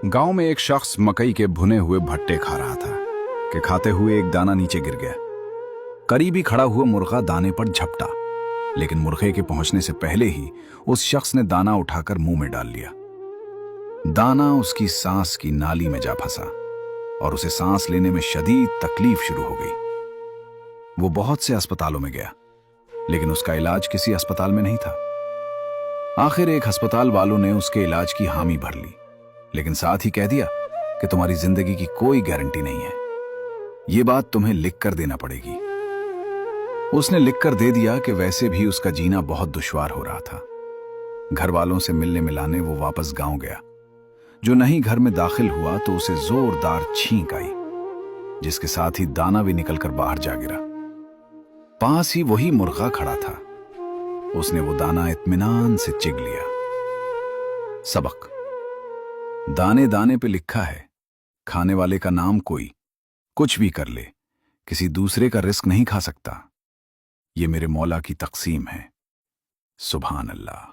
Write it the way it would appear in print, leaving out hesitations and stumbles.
गांव में एक शख्स मकई के भुने हुए भट्टे खा रहा था कि खाते हुए एक दाना नीचे गिर गया। करीब ही खड़ा हुआ मुर्गा दाने पर झपटा, लेकिन मुर्गे के पहुंचने से पहले ही उस शख्स ने दाना उठाकर मुंह में डाल लिया। दाना उसकी सांस की नाली में जा फंसा और उसे सांस लेने में शदीद तकलीफ शुरू हो गई। वो बहुत से अस्पतालों में गया, लेकिन उसका इलाज किसी अस्पताल में नहीं था। आखिर एक अस्पताल वालों ने उसके इलाज की हामी भर ली, लेकिन साथ ही कह दिया कि तुम्हारी जिंदगी की कोई गारंटी नहीं है, ये बात तुम्हें लिख कर देना पड़ेगी। उसने लिख कर दे दिया कि वैसे भी उसका जीना बहुत दुश्वार हो रहा था। घर वालों से मिलने मिलाने वो वापस गांव गया। जो नहीं घर में दाखिल हुआ तो उसे जोरदार छींक आई, जिसके साथ ही दाना भी निकलकर बाहर जा गिरा। पास ही वही मुर्गा खड़ा था। उसने वो दाना इत्मीनान से चिग लिया। सबक: दाने दाने पे लिखा है, खाने वाले का नाम कोई कुछ भी कर ले, किसी दूसरे का रिस्क नहीं खा सकता। ये मेरे मौला की तकसीम है। सुभान अल्लाह।